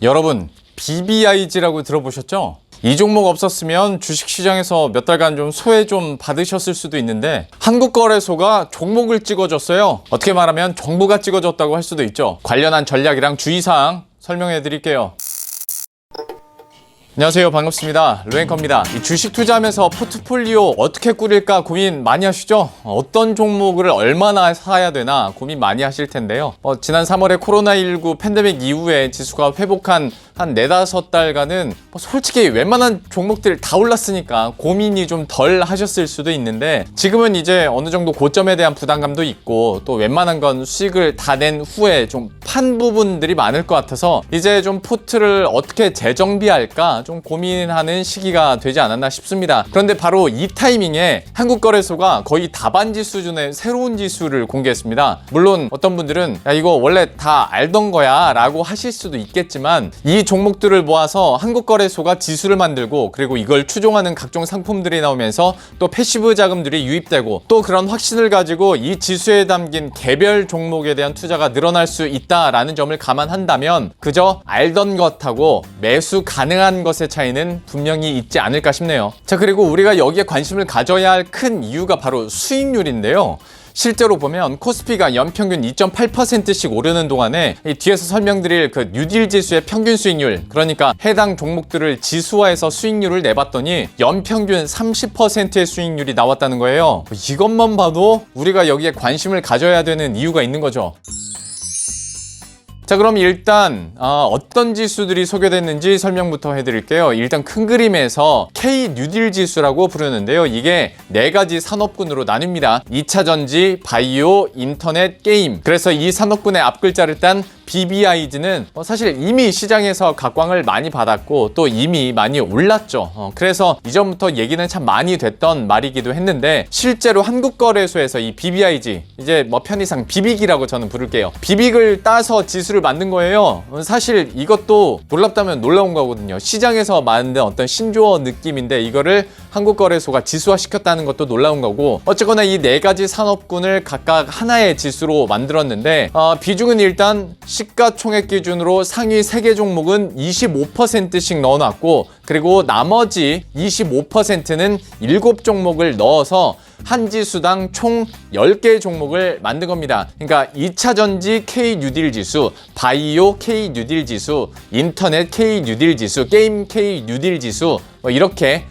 여러분, BBIG라고 들어보셨죠? 이 종목 없었으면 주식시장에서 몇 달간 좀 소외 좀 받으셨을 수도 있는데 한국거래소가 종목을 찍어줬어요. 어떻게 말하면 정부가 찍어줬다고 할 수도 있죠. 관련한 전략이랑 주의사항 설명해 드릴게요. 안녕하세요, 반갑습니다. 루앵커입니다. 이 주식 투자하면서 포트폴리오 어떻게 꾸릴까 고민 많이 하시죠? 어떤 종목을 얼마나 사야 되나 고민 많이 하실 텐데요. 지난 3월에 코로나19 팬데믹 이후에 지수가 회복한 한 4-5달간은 솔직히 웬만한 종목들 다 올랐으니까 고민이 좀 덜 하셨을 수도 있는데 지금은 이제 어느 정도 고점에 대한 부담감도 있고 또 웬만한 건 수익을 다 낸 후에 좀 판 부분들이 많을 것 같아서 이제 좀 포트를 어떻게 재정비할까 좀 고민하는 시기가 되지 않았나 싶습니다. 그런데 바로 이 타이밍에 한국거래소가 거의 답안지 수준의 새로운 지수를 공개했습니다. 물론 어떤 분들은 야, 이거 원래 다 알던 거야 라고 하실 수도 있겠지만 이 종목들을 모아서 한국거래소가 지수를 만들고 그리고 이걸 추종하는 각종 상품들이 나오면서 또 패시브 자금들이 유입되고 또 그런 확신을 가지고 이 지수에 담긴 개별 종목에 대한 투자가 늘어날 수 있다라는 점을 감안한다면 그저 알던 것하고 매수 가능한 것의 차이는 분명히 있지 않을까 싶네요. 자, 그리고 우리가 여기에 관심을 가져야 할 큰 이유가 바로 수익률인데요. 실제로 보면 코스피가 연평균 2.8%씩 오르는 동안에 이 뒤에서 설명드릴 그 뉴딜 지수의 평균 수익률, 그러니까 해당 종목들을 지수화해서 수익률을 내봤더니 연평균 30%의 수익률이 나왔다는 거예요. 이것만 봐도 우리가 여기에 관심을 가져야 되는 이유가 있는 거죠. 자, 그럼 일단 어떤 지수들이 소개됐는지 설명부터 해드릴게요. 일단 큰 그림에서 K 뉴딜 지수라고 부르는데요. 이게 4가지 산업군으로 나뉩니다. 2차 전지, 바이오, 인터넷, 게임. 그래서 이 산업군의 앞글자를 딴 BBIG는 사실 이미 시장에서 각광을 많이 받았고 또 이미 많이 올랐죠. 그래서 이전부터 얘기는 참 많이 됐던 말이기도 했는데 실제로 한국거래소에서 이 BBIG, 이제 편의상 비빅이라고 저는 부를게요. 비빅을 따서 지수를 만든 거예요. 사실 이것도 놀랍다면 놀라운 거거든요. 시장에서 만든 어떤 신조어 느낌인데 이거를 한국거래소가 지수화시켰다는 것도 놀라운 거고, 어쨌거나 이 4가지 산업군을 각각 하나의 지수로 만들었는데 비중은 일단 시가총액 기준으로 상위 3개 종목은 25%씩 넣어놨고 그리고 나머지 25%는 7종목을 넣어서 한 지수당 총 10개의 종목을 만든 겁니다. 그러니까 2차 전지 K 뉴딜 지수, 바이오 K 뉴딜 지수, 인터넷 K 뉴딜 지수, 게임 K 뉴딜 지수 이렇게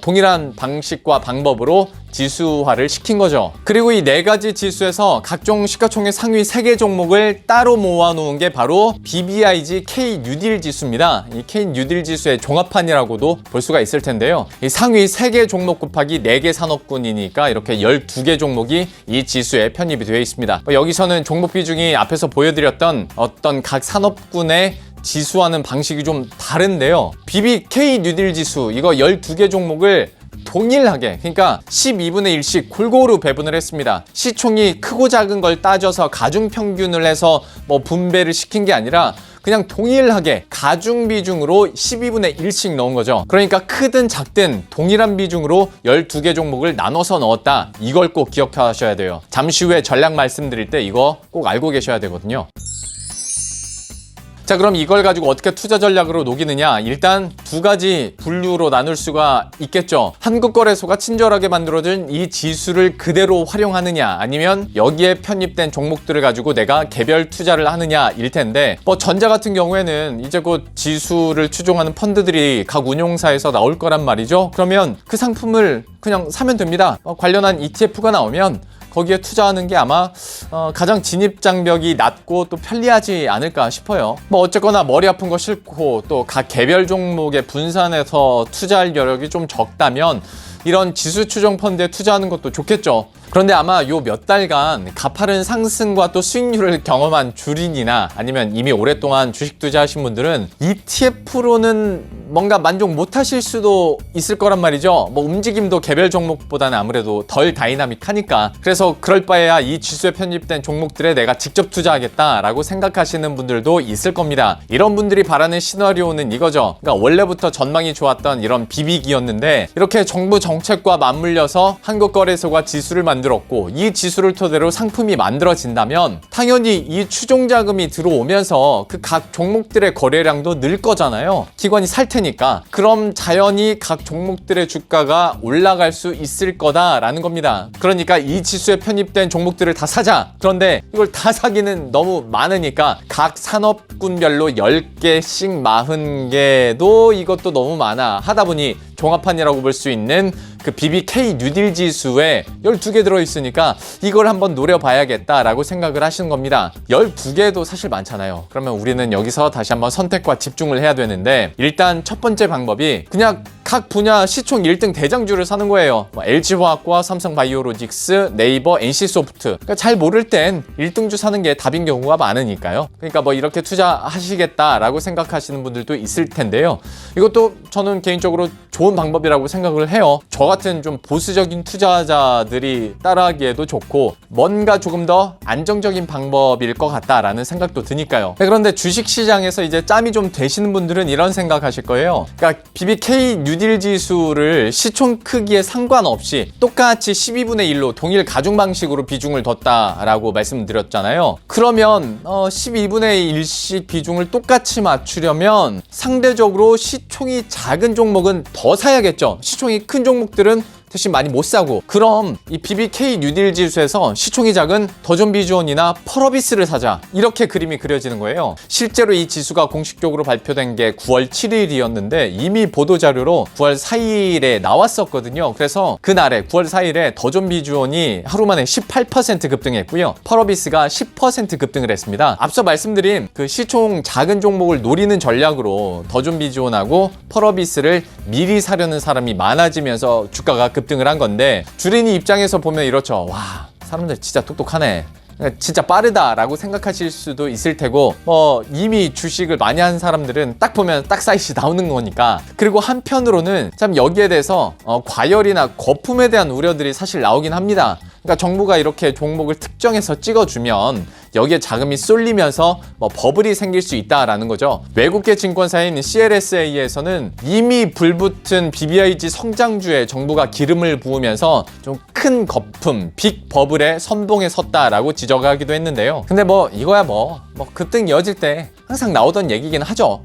동일한 방식과 방법으로 지수화를 시킨 거죠. 그리고 이 4가지 지수에서 각종 시가총액 상위 3개 종목을 따로 모아놓은 게 바로 BBIG K 뉴딜 지수입니다. 이 K 뉴딜 지수의 종합판이라고도 볼 수가 있을 텐데요. 이 상위 3개 종목 곱하기 4개 산업군이니까 이렇게 12개 종목이 이 지수에 편입이 되어 있습니다. 여기서는 종목 비중이 앞에서 보여드렸던 어떤 각 산업군의 지수하는 방식이 좀 다른데요. BBK 뉴딜 지수 이거 12개 종목을 동일하게, 그러니까 12분의 1씩 골고루 배분을 했습니다. 시총이 크고 작은 걸 따져서 가중평균을 해서 분배를 시킨 게 아니라 그냥 동일하게 가중 비중으로 12분의 1씩 넣은 거죠. 그러니까 크든 작든 동일한 비중으로 12개 종목을 나눠서 넣었다. 이걸 꼭 기억하셔야 돼요. 잠시 후에 전략 말씀드릴 때 이거 꼭 알고 계셔야 되거든요. 자, 그럼 이걸 가지고 어떻게 투자 전략으로 녹이느냐? 일단 2가지 분류로 나눌 수가 있겠죠. 한국거래소가 친절하게 만들어준 이 지수를 그대로 활용하느냐, 아니면 여기에 편입된 종목들을 가지고 내가 개별 투자를 하느냐 일 텐데, 전자 같은 경우에는 이제 곧 지수를 추종하는 펀드들이 각 운용사에서 나올 거란 말이죠. 그러면 그 상품을 그냥 사면 됩니다. 관련한 ETF가 나오면 거기에 투자하는 게 아마 가장 진입장벽이 낮고 또 편리하지 않을까 싶어요. 어쨌거나 머리 아픈 거 싫고 또 각 개별 종목에 분산해서 투자할 여력이 좀 적다면 이런 지수 추종 펀드에 투자하는 것도 좋겠죠. 그런데 아마 요 몇 달간 가파른 상승과 또 수익률을 경험한 주린이나 아니면 이미 오랫동안 주식 투자하신 분들은 ETF로는 뭔가 만족 못하실 수도 있을 거란 말이죠. 뭐 움직임도 개별 종목보다는 아무래도 덜 다이나믹하니까. 그래서 그럴 바에야 이 지수에 편입된 종목들에 내가 직접 투자하겠다라고 생각하시는 분들도 있을 겁니다. 이런 분들이 바라는 시나리오는 이거죠. 그러니까 원래부터 전망이 좋았던 이런 비비기였는데 이렇게 정부 정책과 맞물려서 한국거래소가 지수를 만들었고 이 지수를 토대로 상품이 만들어진다면 당연히 이 추종 자금이 들어오면서 그 각 종목들의 거래량도 늘 거잖아요. 기관이 살 테니까. 그럼 자연히 각 종목들의 주가가 올라갈 수 있을 거다라는 겁니다. 그러니까 이 지수에 편입된 종목들을 다 사자. 그런데 이걸 다 사기는 너무 많으니까 각 산업군별로 10개씩 40개도 이것도 너무 많아 하다 보니 종합판이라고 볼 수 있는 그 BBK 뉴딜 지수에 12개 들어있으니까 이걸 한번 노려봐야겠다라고 생각을 하시는 겁니다. 12개도 사실 많잖아요. 그러면 우리는 여기서 다시 한번 선택과 집중을 해야 되는데 일단 첫 번째 방법이 그냥 각 분야 시총 1등 대장주를 사는 거예요. LG화학과 삼성바이오로직스, 네이버, NC소프트. 그러니까 잘 모를 땐 1등주 사는 게 답인 경우가 많으니까요. 그러니까 뭐 이렇게 투자하시겠다라고 생각하시는 분들도 있을 텐데요. 이것도 저는 개인적으로 좋은 방법이라고 생각을 해요. 저 같은 좀 보수적인 투자자들이 따라하기에도 좋고 뭔가 조금 더 안정적인 방법일 것 같다라는 생각도 드니까요. 그런데 주식시장에서 이제 짬이 좀 되시는 분들은 이런 생각하실 거예요. 그러니까 BBK 뉴딜 지수를 시총 크기에 상관없이 똑같이 12분의 1로 동일 가중 방식으로 비중을 뒀다라고 말씀드렸잖아요. 그러면 12분의 1씩 비중을 똑같이 맞추려면 상대적으로 시총이 작은 종목은 더 사야겠죠. 시총이 큰 종목들은 대신 많이 못 사고. 그럼 이 BBK 뉴딜 지수에서 시총이 작은 더존비주원이나 펄어비스를 사자. 이렇게 그림이 그려지는 거예요. 실제로 이 지수가 공식적으로 발표된 게 9월 7일이었는데 이미 보도자료로 9월 4일에 나왔었거든요. 그래서 그날에 9월 4일에 더존비주원이 하루 만에 18% 급등했고요. 펄어비스가 10% 급등을 했습니다. 앞서 말씀드린 그 시총 작은 종목을 노리는 전략으로 더존비주원하고 펄어비스를 미리 사려는 사람이 많아지면서 주가가 급등을 한 건데 주린이 입장에서 보면 이렇죠. 와, 사람들 진짜 똑똑하네. 진짜 빠르다라고 생각하실 수도 있을 테고 뭐 이미 주식을 많이 한 사람들은 딱 보면 딱 사이즈 나오는 거니까. 그리고 한편으로는 참 여기에 대해서 과열이나 거품에 대한 우려들이 사실 나오긴 합니다. 그러니까 정부가 이렇게 종목을 특정해서 찍어주면 여기에 자금이 쏠리면서 뭐 버블이 생길 수 있다라는 거죠. 외국계 증권사인 CLSA에서는 이미 불붙은 BBIG 성장주에 정부가 기름을 부으면서 좀 큰 거품, 빅 버블의 선봉에 섰다라고 지적하기도 했는데요. 근데 뭐 이거야 뭐 급등 이어질 때 항상 나오던 얘기긴 하죠.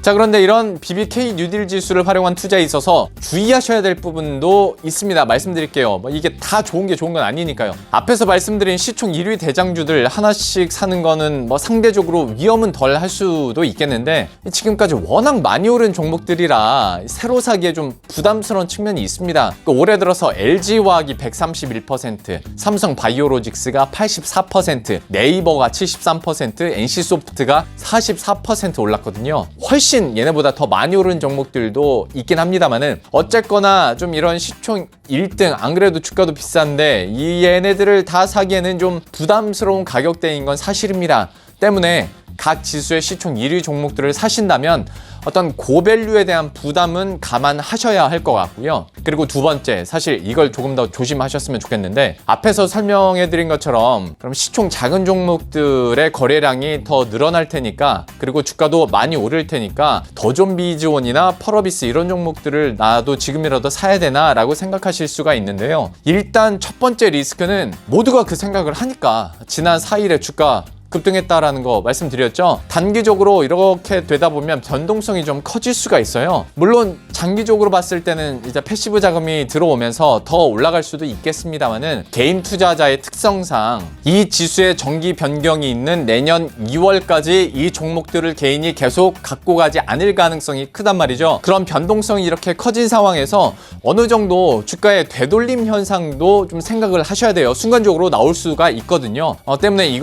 자, 그런데 이런 BBK 뉴딜 지수를 활용한 투자에 있어서 주의하셔야 될 부분도 있습니다. 말씀드릴게요. 뭐 이게 다 좋은 게 좋은 건 아니니까요. 앞에서 말씀드린 시총 1위 대장주들 하나씩 사는 거는 뭐 상대적으로 위험은 덜 할 수도 있겠는데 지금까지 워낙 많이 오른 종목들이라 새로 사기에 좀 부담스러운 측면이 있습니다. 올해 들어서 LG화학이 131%, 삼성바이오로직스가 84%, 네이버가 73%, NC소프트가 44% 올랐거든요. 훨씬 얘네보다 더 많이 오른 종목들도 있긴 합니다만은 어쨌거나 좀 이런 시총 1등 안 그래도 주가도 비싼데 이 얘네들을 다 사기에는 좀 부담스러운 가격대인 건 사실입니다. 때문에 각 지수의 시총 1위 종목들을 사신다면 어떤 고밸류에 대한 부담은 감안하셔야 할 것 같고요. 그리고 두 번째, 사실 이걸 조금 더 조심하셨으면 좋겠는데 앞에서 설명해드린 것처럼 그럼 시총 작은 종목들의 거래량이 더 늘어날 테니까 그리고 주가도 많이 오를 테니까 더존비즈원이나 펄어비스 이런 종목들을 나도 지금이라도 사야 되나 라고 생각하실 수가 있는데요. 일단 첫 번째 리스크는 모두가 그 생각을 하니까 지난 4일에 주가 급등했다라는 거 말씀드렸죠. 단기적으로 이렇게 되다 보면 변동성이 좀 커질 수가 있어요. 물론 장기적으로 봤을 때는 이제 패시브 자금이 들어오면서 더 올라갈 수도 있겠습니다만은 개인 투자자의 특성상 이 지수의 정기 변경이 있는 내년 2월까지 이 종목들을 개인이 계속 갖고 가지 않을 가능성이 크단 말이죠. 그런 변동성이 이렇게 커진 상황에서 어느 정도 주가의 되돌림 현상도 좀 생각을 하셔야 돼요. 순간적으로 나올 수가 있거든요. 때문에 이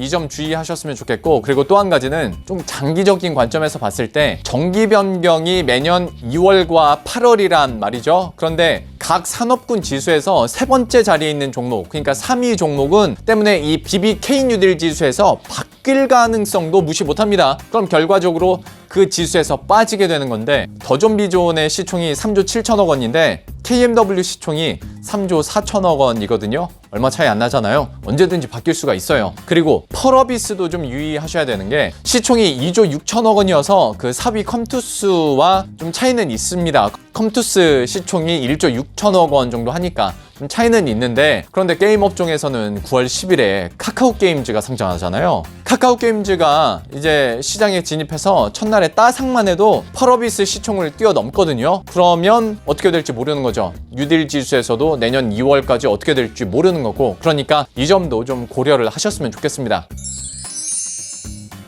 점 주의하셨으면 좋겠고, 그리고 또 한 가지는 좀 장기적인 관점에서 봤을 때 정기 변경이 매년 2월과 8월이란 말이죠. 그런데 각 산업군 지수에서 세 번째 자리에 있는 종목, 그러니까 3위 종목은 때문에 이 BBK 뉴딜 지수에서 바뀔 가능성도 무시 못합니다. 그럼 결과적으로 그 지수에서 빠지게 되는 건데, 더존비존의 시총이 3조 7천억 원인데 KMW 시총이 3조 4천억 원이거든요. 얼마 차이 안 나잖아요. 언제든지 바뀔 수가 있어요. 그리고 펄어비스도 좀 유의하셔야 되는 게, 시총이 2조 6천억 원이어서 그 4위 컴투스와 좀 차이는 있습니다. 컴투스 시총이 1조 6천억 원 정도 하니까 좀 차이는 있는데, 그런데 게임 업종에서는 9월 10일에 카카오 게임즈가 상장하잖아요. 카카오 게임즈가 이제 시장에 진입해서 첫날에 따상만 해도 펄어비스 시총을 뛰어넘거든요. 그러면 어떻게 될지 모르는 거죠. 뉴딜 지수에서도 내년 2월까지 어떻게 될지 모르는 거고, 그러니까 이 점도 좀 고려를 하셨으면 좋겠습니다.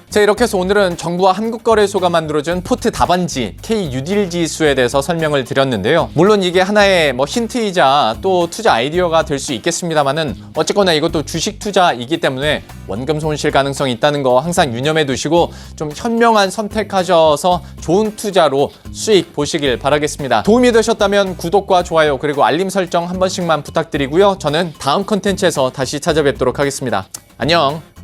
자, 이렇게 해서 오늘은 정부와 한국거래소가 만들어준 포트 답안지 K 뉴딜 지수에 대해서 설명을 드렸는데요. 물론 이게 하나의 힌트이자 또 투자 아이디어가 될 수 있겠습니다만은, 어쨌거나 이것도 주식 투자이기 때문에 원금 손실 가능성이 있다는 거 항상 유념해 두시고 좀 현명한 선택하셔서 좋은 투자로 수익 보시길 바라겠습니다. 도움이 되셨다면 구독과 좋아요 그리고 알림 설정 한 번씩만 부탁드리고요. 저는 다음 컨텐츠에서 다시 찾아뵙도록 하겠습니다. 안녕.